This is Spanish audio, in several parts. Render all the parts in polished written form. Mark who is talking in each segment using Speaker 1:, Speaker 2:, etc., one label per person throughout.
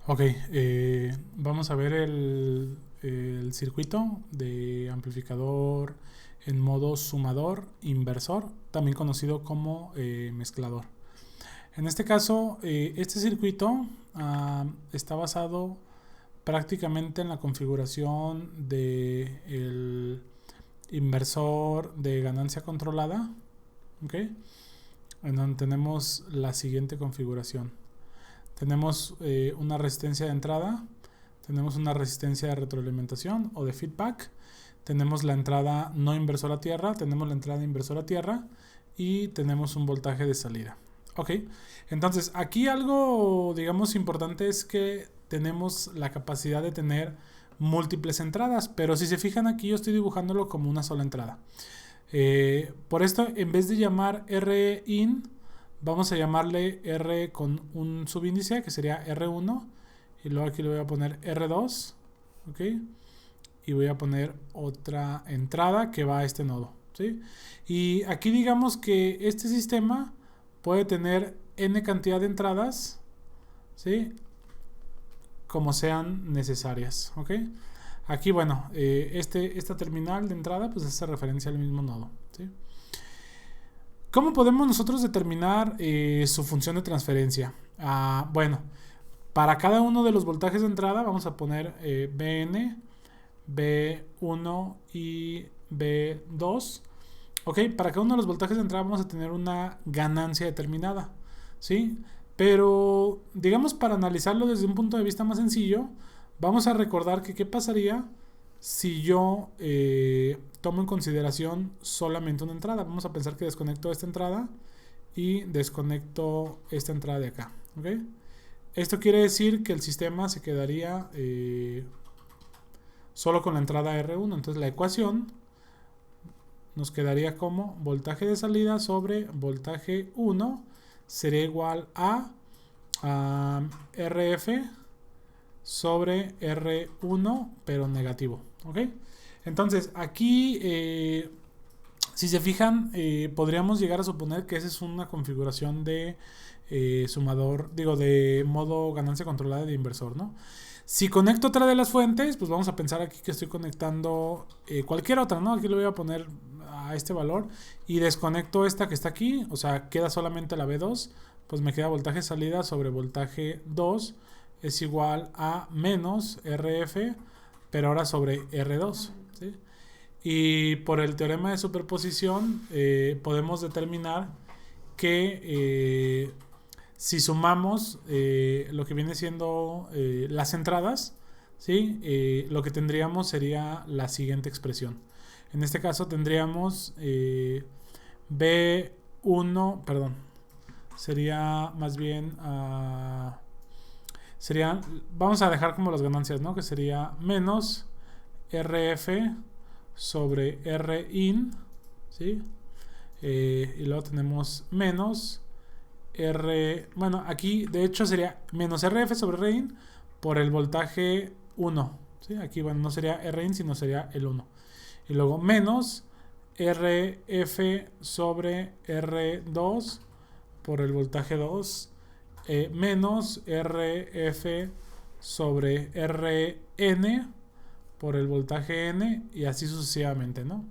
Speaker 1: Ok, vamos a ver el circuito de amplificador en modo sumador inversor, también conocido como mezclador. En este caso, este circuito está basado prácticamente en la configuración del inversor de ganancia controlada, ¿ok? En donde tenemos la siguiente configuración. Tenemos una resistencia de entrada, tenemos una resistencia de retroalimentación o de feedback, tenemos la entrada no inversora a tierra, tenemos la entrada inversora a tierra y tenemos un voltaje de salida. Ok, entonces aquí algo digamos importante es que tenemos la capacidad de tener múltiples entradas, pero si se fijan aquí yo estoy dibujándolo como una sola entrada. Por esto, en vez de llamar R in, vamos a llamarle R con un subíndice que sería R1 y luego aquí le voy a poner R2, ¿ok? Y voy a poner otra entrada que va a este nodo, ¿sí? Y aquí digamos que este sistema puede tener n cantidad de entradas, ¿sí? Como sean necesarias, ¿ok? Aquí, bueno, esta terminal de entrada pues hace referencia al mismo nodo, ¿sí? ¿Cómo podemos nosotros determinar su función de transferencia? Bueno, para cada uno de los voltajes de entrada vamos a poner Bn, B1 y B2. Ok, para cada uno de los voltajes de entrada vamos a tener una ganancia determinada, ¿sí? Pero, digamos, para analizarlo desde un punto de vista más sencillo, vamos a recordar que qué pasaría si yo tomo en consideración solamente una entrada. Vamos a pensar que desconecto esta entrada y desconecto esta entrada de acá, ¿ok? Esto quiere decir que el sistema se quedaría solo con la entrada R1. Entonces la ecuación nos quedaría como voltaje de salida sobre voltaje 1 sería igual a RF sobre R1 pero negativo, ¿ok? Entonces aquí si se fijan podríamos llegar a suponer que esa es una configuración de sumador, digo, de modo ganancia controlada de inversor, ¿no? Si conecto otra de las fuentes, pues vamos a pensar aquí que estoy conectando cualquier otra, ¿no? Aquí le voy a poner a este valor y desconecto esta que está aquí, o sea, queda solamente la B2, pues me queda voltaje salida sobre voltaje 2 es igual a menos RF, pero ahora sobre R2, ¿sí? Y por el teorema de superposición podemos determinar que si sumamos lo que viene siendo las entradas, ¿sí? Lo que tendríamos sería la siguiente expresión. En este caso tendríamos B1, perdón, sería más bien, sería, vamos a dejar como las ganancias, ¿no? Que sería menos RF sobre Rin, ¿sí? Y luego tenemos menos bueno, aquí de hecho sería menos RF sobre Rin por el voltaje 1, ¿sí? Aquí, bueno, no sería Rin, sino sería el 1. Y luego menos RF sobre R2 por el voltaje 2 menos RF sobre Rn por el voltaje N y así sucesivamente, ¿no?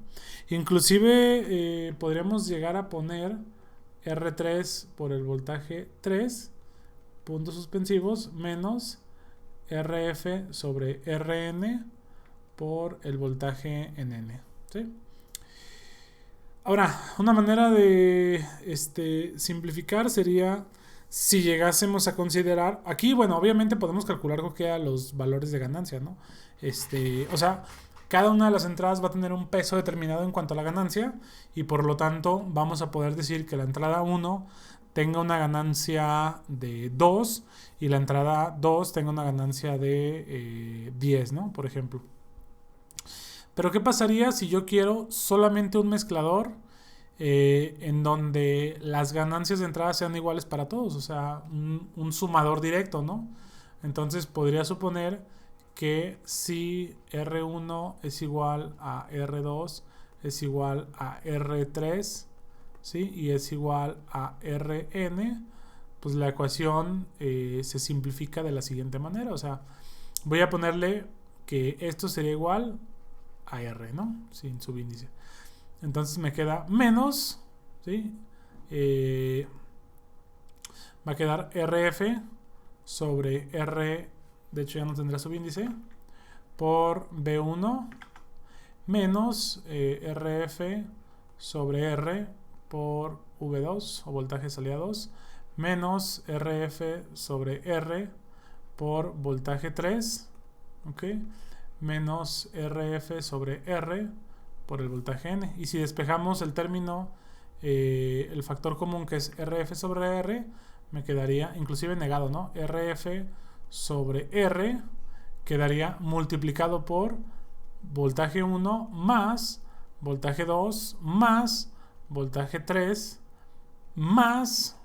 Speaker 1: Inclusive podríamos llegar a poner R3 por el voltaje 3 puntos suspensivos menos RF sobre Rn por el voltaje en N, ¿sí? Ahora, una manera de simplificar sería si llegásemos a considerar, aquí, bueno, obviamente podemos calcular con qué a los valores de ganancia, ¿no? O sea, cada una de las entradas va a tener un peso determinado en cuanto a la ganancia y por lo tanto vamos a poder decir que la entrada 1 tenga una ganancia de 2 y la entrada 2 tenga una ganancia de 10, ¿no? Por ejemplo. Pero ¿qué pasaría si yo quiero solamente un mezclador en donde las ganancias de entrada sean iguales para todos? O sea, un sumador directo, ¿no? Entonces podría suponer que si R1 es igual a R2 es igual a R3, ¿sí? Y es igual a Rn, pues la ecuación se simplifica de la siguiente manera. O sea, voy a ponerle que esto sería igual a R, ¿no? Sin subíndice. Entonces me queda menos, ¿sí? Va a quedar RF sobre R, de hecho ya no tendrá subíndice, por B1 menos RF sobre R por V2 o voltaje de salida 2 menos RF sobre R por voltaje 3, ¿ok? Menos RF sobre R por el voltaje N. Y si despejamos el término, el factor común que es RF sobre R, me quedaría inclusive negado, ¿no? RF sobre R quedaría multiplicado por voltaje 1 más voltaje 2 más voltaje 3 más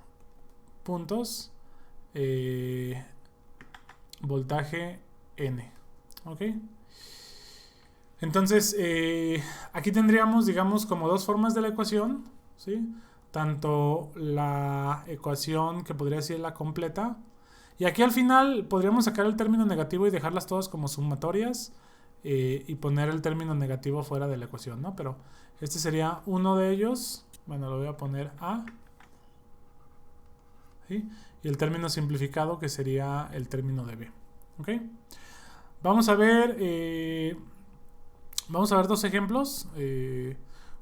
Speaker 1: puntos voltaje N, ¿ok? Entonces aquí tendríamos, digamos, como dos formas de la ecuación, ¿sí? Tanto la ecuación que podría ser la completa, y aquí al final podríamos sacar el término negativo y dejarlas todas como sumatorias y poner el término negativo fuera de la ecuación, ¿no? Pero este sería uno de ellos. Bueno, lo voy a poner A, ¿sí? Y el término simplificado que sería el término de B, ¿ok? Vamos a ver dos ejemplos.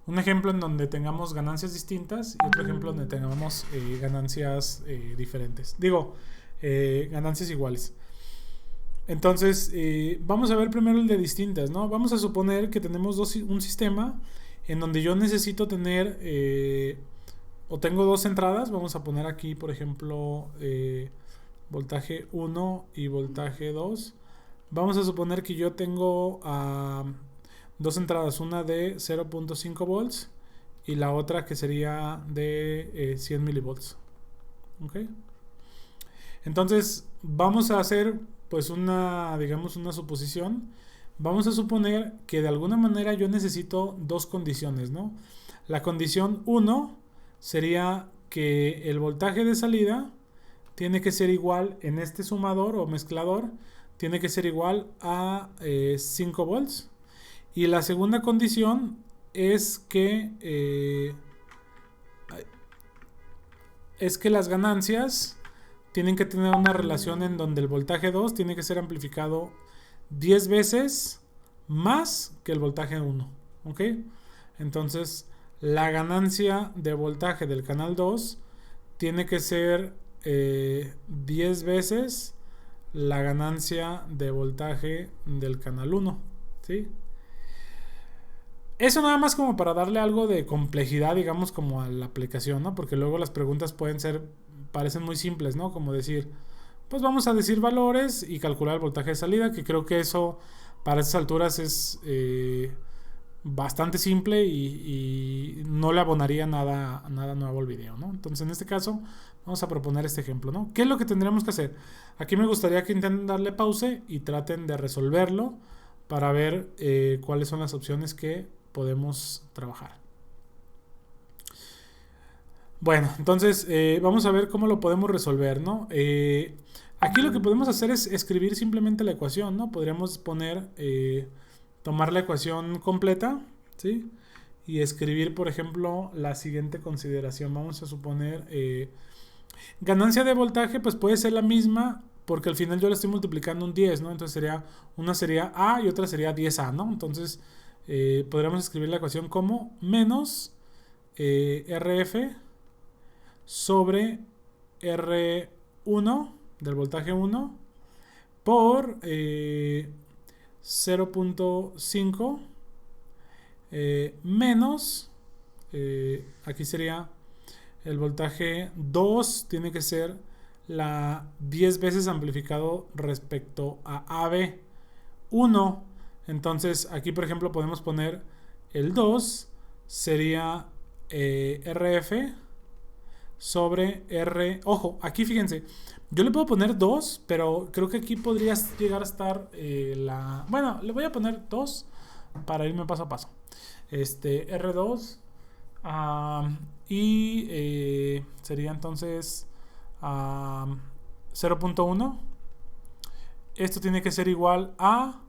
Speaker 1: Un ejemplo en donde tengamos ganancias distintas y otro ejemplo donde tengamos ganancias diferentes. Digo, ganancias iguales. Entonces, vamos a ver primero el de distintas, ¿no? Vamos a suponer que tenemos un sistema en donde yo necesito tener o tengo dos entradas. Vamos a poner aquí, por ejemplo, voltaje 1 y voltaje 2. Vamos a suponer que yo tengo dos entradas, una de 0.5 volts y la otra que sería de 100 milivolts. ¿Ok? Entonces, vamos a hacer pues digamos una suposición. Vamos a suponer que de alguna manera yo necesito dos condiciones, ¿no? La condición 1 sería que el voltaje de salida tiene que ser igual en este sumador o mezclador, tiene que ser igual a 5 volts. Y la segunda condición es que las ganancias tienen que tener una relación en donde el voltaje 2 tiene que ser amplificado 10 veces más que el voltaje 1. ¿Ok? Entonces, la ganancia de voltaje del canal 2 tiene que ser 10 veces la ganancia de voltaje del canal 1. ¿Sí? Eso nada más como para darle algo de complejidad, digamos, como a la aplicación, ¿no? Porque luego las preguntas parecen muy simples, ¿no? Como decir, pues vamos a decir valores y calcular el voltaje de salida, que creo que eso para esas alturas es bastante simple y no le abonaría nada nuevo al video, ¿no? Entonces en este caso vamos a proponer este ejemplo, ¿no? ¿Qué es lo que tendríamos que hacer? Aquí me gustaría que intenten darle pause y traten de resolverlo para ver cuáles son las opciones que podemos trabajar. Bueno, entonces vamos a ver cómo lo podemos resolver, ¿no? Aquí lo que podemos hacer es escribir simplemente la ecuación, ¿no? Podríamos tomar la ecuación completa, ¿sí? Y escribir, por ejemplo, la siguiente consideración. Vamos a suponer ganancia de voltaje, pues puede ser la misma porque al final yo le estoy multiplicando un 10, ¿no? Entonces una sería A y otra sería 10A, ¿no? Entonces podríamos escribir la ecuación como menos RF sobre R1 del voltaje 1 por 0.5 menos aquí sería el voltaje 2 tiene que ser la 10 veces amplificado respecto a AB1. Entonces aquí por ejemplo podemos poner el 2 sería RF sobre R. Ojo, aquí fíjense, yo le puedo poner 2, pero creo que aquí podría llegar a estar bueno, le voy a poner 2 para irme paso a paso. R2 y sería entonces 0.1. Esto tiene que ser igual a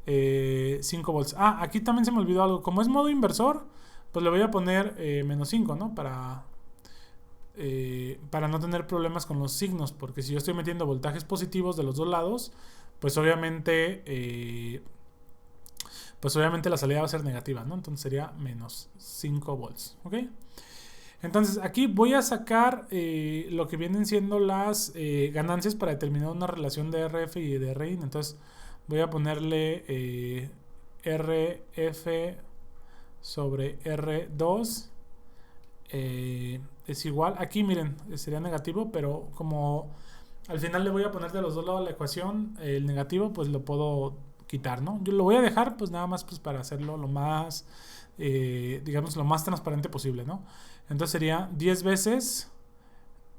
Speaker 1: 5 volts. Aquí también se me olvidó algo. Como es modo inversor, pues le voy a poner menos 5, ¿no? Para no tener problemas con los signos, porque si yo estoy metiendo voltajes positivos de los dos lados, pues obviamente la salida va a ser negativa, ¿no? Entonces sería menos 5 volts, ¿ok? Entonces aquí voy a sacar lo que vienen siendo las ganancias para determinar una relación de RF y de RIN. Entonces voy a ponerle RF sobre R2 es igual. Aquí miren, sería negativo, pero como al final le voy a poner de los dos lados de la ecuación el negativo, pues lo puedo quitar, ¿no? Yo lo voy a dejar pues nada más pues para hacerlo lo más digamos lo más transparente posible, ¿no? Entonces sería 10 veces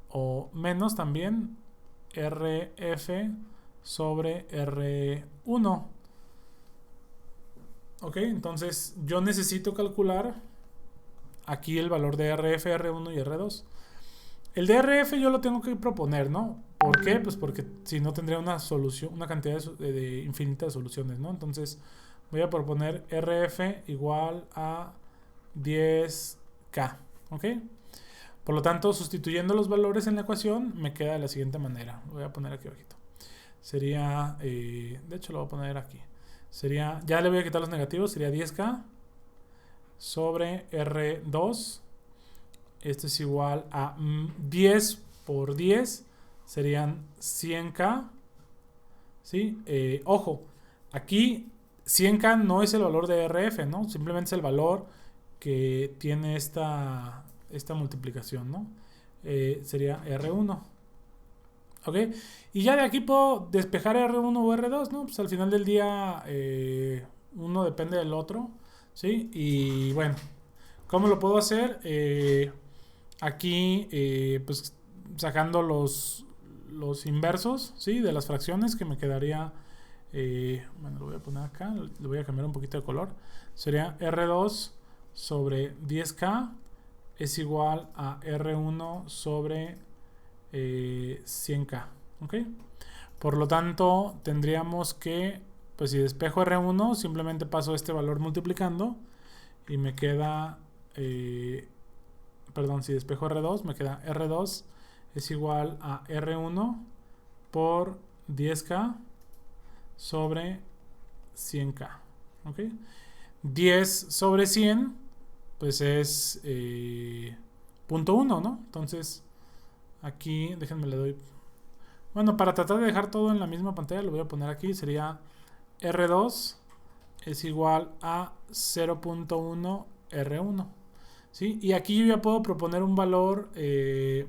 Speaker 1: o menos también RF sobre R1. Ok, entonces yo necesito calcular aquí el valor de RF, R1 y R2. El de RF yo lo tengo que proponer, ¿no? ¿Por qué? Pues porque si no tendría una solución, una cantidad infinita de soluciones, ¿no? Entonces voy a proponer RF igual a 10K, ¿ok? Por lo tanto, sustituyendo los valores en la ecuación, me queda de la siguiente manera. Lo voy a poner aquí abajito. Sería, de hecho lo voy a poner aquí. Sería, ya le voy a quitar los negativos, sería 10K sobre R2. Esto es igual a 10 por 10, serían 100K. ¿Sí? Ojo, aquí 100K no es el valor de RF, ¿no? Simplemente es el valor que tiene esta multiplicación, ¿no? Sería R1. ¿Ok? Y ya de aquí puedo despejar R1 o R2, ¿no? Pues al final del día uno depende del otro, ¿sí? Y bueno, ¿cómo lo puedo hacer? Aquí, pues sacando los inversos, ¿sí? De las fracciones, que me quedaría, bueno, lo voy a poner acá, le voy a cambiar un poquito de color. Sería R2 sobre 10K es igual a R1 sobre 100K, ¿ok? Por lo tanto, tendríamos que, pues si despejo R1, simplemente paso este valor multiplicando y me queda, perdón, si despejo R2, me queda R2 es igual a R1 por 10K sobre 100K, ¿ok? 10 sobre 100, pues es 0.1, ¿no? Entonces, aquí, déjenme le doy. Bueno, para tratar de dejar todo en la misma pantalla, lo voy a poner aquí. Sería R2 es igual a 0.1 R1. ¿Sí? Y aquí yo ya puedo proponer un valor. De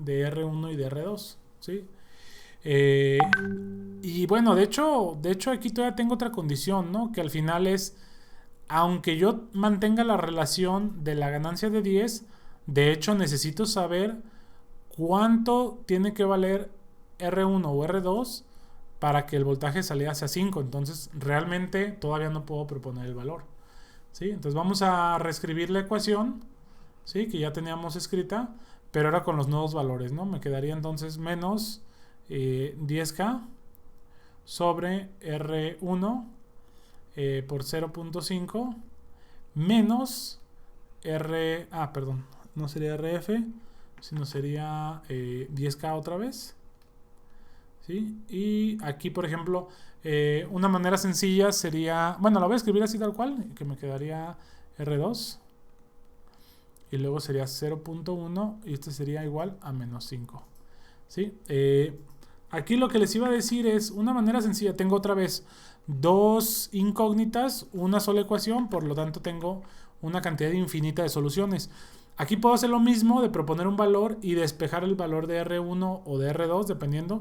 Speaker 1: R1 y de R2. ¿Sí? Y bueno, de hecho aquí todavía tengo otra condición, ¿no? Que al final es, aunque yo mantenga la relación de la ganancia de 10, de hecho necesito saber cuánto tiene que valer R1 o R2 para que el voltaje salida sea 5. Entonces realmente todavía no puedo proponer el valor, ¿sí? Entonces vamos a reescribir la ecuación, ¿sí? Que ya teníamos escrita, pero ahora con los nuevos valores, ¿no? Me quedaría entonces menos 10K sobre R1 por 0.5 menos perdón, no sería RF, sino sería 10K otra vez, ¿sí? Y aquí, por ejemplo, una manera sencilla sería, bueno, la voy a escribir así tal cual, que me quedaría R2 y luego sería 0.1 y este sería igual a menos 5, ¿sí? Aquí lo que les iba a decir es una manera sencilla. Tengo otra vez dos incógnitas, una sola ecuación, por lo tanto tengo una cantidad infinita de soluciones. Aquí puedo hacer lo mismo de proponer un valor y despejar el valor de R1 o de R2, dependiendo,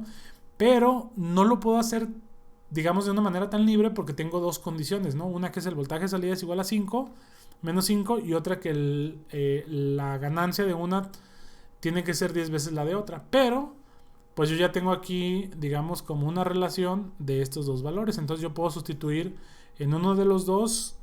Speaker 1: pero no lo puedo hacer, digamos, de una manera tan libre porque tengo dos condiciones, ¿no? Una que es el voltaje de salida es igual a 5, menos 5, y otra que la ganancia de una tiene que ser 10 veces la de otra, pero pues yo ya tengo aquí, digamos, como una relación de estos dos valores. Entonces yo puedo sustituir en uno de los dos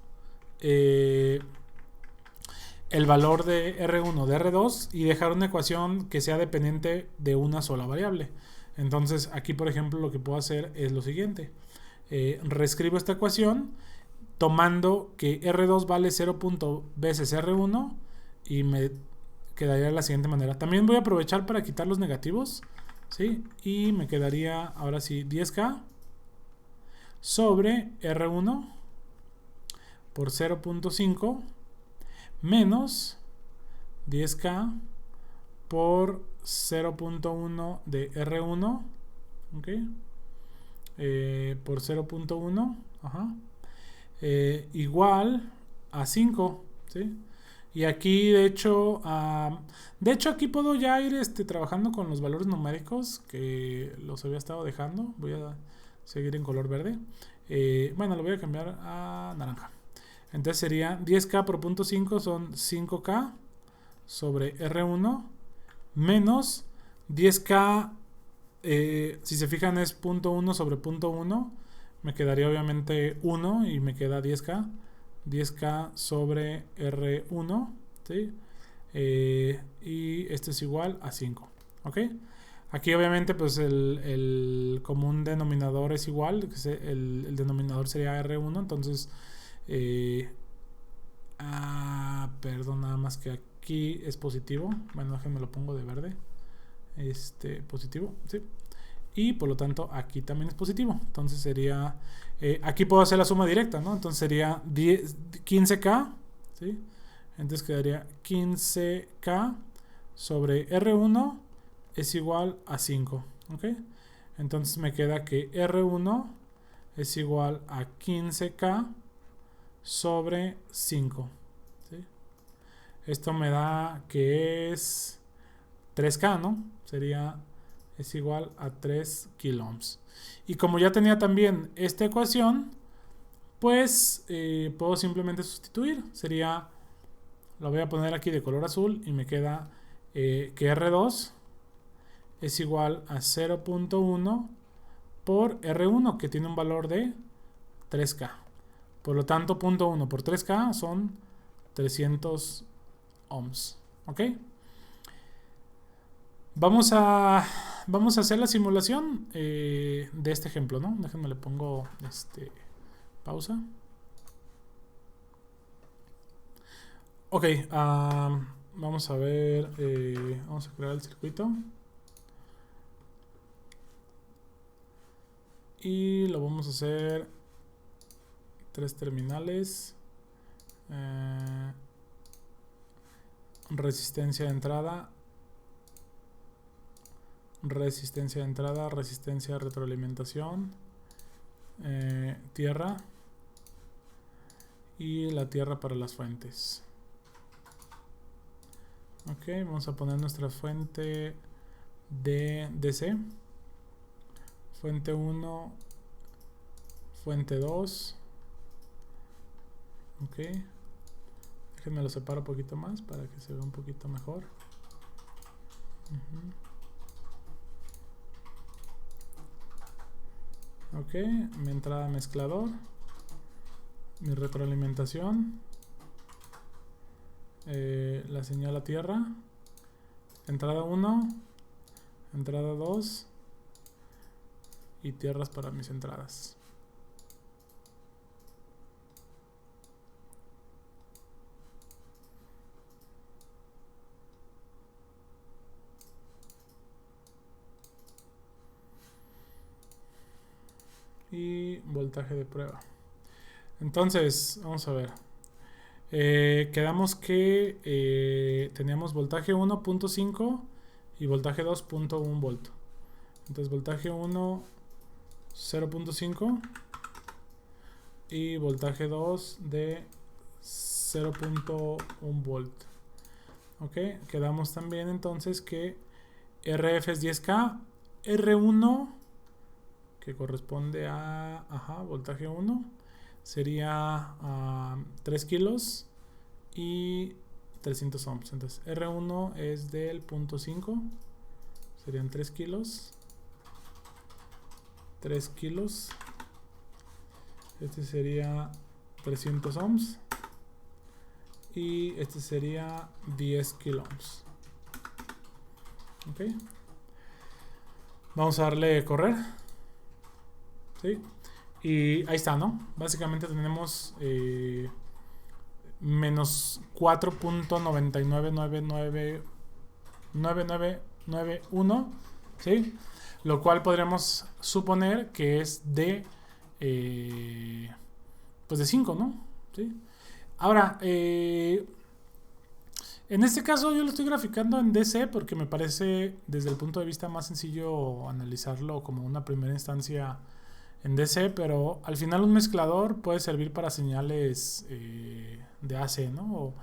Speaker 1: el valor de R1 de R2 y dejar una ecuación que sea dependiente de una sola variable. Entonces aquí, por ejemplo, lo que puedo hacer es lo siguiente. Reescribo esta ecuación tomando que R2 vale 0. veces R1 y me quedaría de la siguiente manera. También voy a aprovechar para quitar los negativos, ¿sí? Y me quedaría ahora sí 10K sobre R1 por 0.5 menos 10K por 0.1 de R1, ¿ok? Por 0.1, ajá. Igual a 5, ¿sí? Y aquí de hecho aquí puedo ya ir trabajando con los valores numéricos que los había estado dejando. Voy a seguir en color verde. Bueno, lo voy a cambiar a naranja. Entonces sería 10K por 0.5 son 5K sobre R1 menos 10K, si se fijan es 0.1 sobre 0.1, me quedaría obviamente 1 y me queda 10K. 10K sobre R1, ¿sí? Y esto es igual a 5, ¿ok? Aquí obviamente pues el común denominador es igual, el denominador sería R1, entonces perdón, nada más que aquí es positivo. Bueno, déjenme lo pongo de verde. Positivo, sí. Y por lo tanto aquí también es positivo. Entonces sería, aquí puedo hacer la suma directa, ¿no? Entonces sería 15K, ¿sí? Entonces quedaría 15K sobre R1 es igual a 5, ¿ok? Entonces me queda que R1 es igual a 15K sobre 5, ¿sí? Esto me da que es 3K, ¿no? Es igual a 3 kiloohms. Y como ya tenía también esta ecuación, pues puedo simplemente sustituir. Sería, lo voy a poner aquí de color azul y me queda que R2 es igual a 0.1 por R1, que tiene un valor de 3K. Por lo tanto, 0.1 por 3K son 300 ohms. ¿Ok? Vamos a hacer la simulación de este ejemplo, ¿no? Déjenme le pongo pausa. Ok, vamos a ver, vamos a crear el circuito. Y lo vamos a hacer 3 terminales. Resistencia de entrada, resistencia de retroalimentación, tierra y la tierra para las fuentes. Ok, vamos a poner nuestra fuente de DC, fuente 1, fuente 2. Ok, déjenme lo separo un poquito más para que se vea un poquito mejor. Ok, mi entrada mezclador, mi retroalimentación, la señal a tierra, entrada 1, entrada 2 y tierras para mis entradas. Y voltaje de prueba. Entonces, vamos a ver. Quedamos que teníamos voltaje 1.5 y voltaje 2.1 volt. Entonces voltaje 1 0.5 y voltaje 2 de 0.1 volt. Ok, quedamos también entonces que RF es 10K, R1 que corresponde a voltaje 1 sería 3 kilos y 300 ohms. Entonces R1 es del 0.5, serían 3 kilos. 3 kilos. Este sería 300 ohms. y este sería 10 kiloohms. Ok. Vamos a darle correr. ¿Sí? Y ahí está, ¿no? Básicamente tenemos menos 4.99999991, ¿sí? Lo cual podríamos suponer que es de pues de 5, ¿no? ¿Sí? Ahora, en este caso yo lo estoy graficando en DC porque me parece desde el punto de vista más sencillo analizarlo como una primera instancia en DC, pero al final un mezclador puede servir para señales de AC, ¿no? O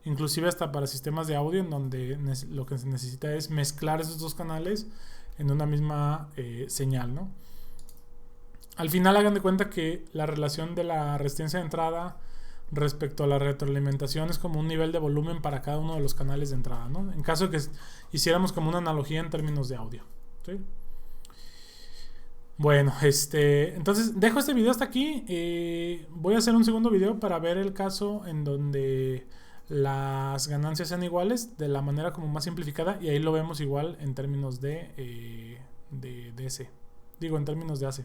Speaker 1: inclusive hasta para sistemas de audio en donde lo que se necesita es mezclar esos dos canales en una misma señal, ¿no? Al final hagan de cuenta que la relación de la resistencia de entrada respecto a la retroalimentación es como un nivel de volumen para cada uno de los canales de entrada, ¿no? En caso de que hiciéramos como una analogía en términos de audio, ¿sí? Bueno, entonces dejo este video hasta aquí. Voy a hacer un segundo video para ver el caso en donde las ganancias sean iguales de la manera como más simplificada, y ahí lo vemos igual en términos de DC. Digo, en términos de AC.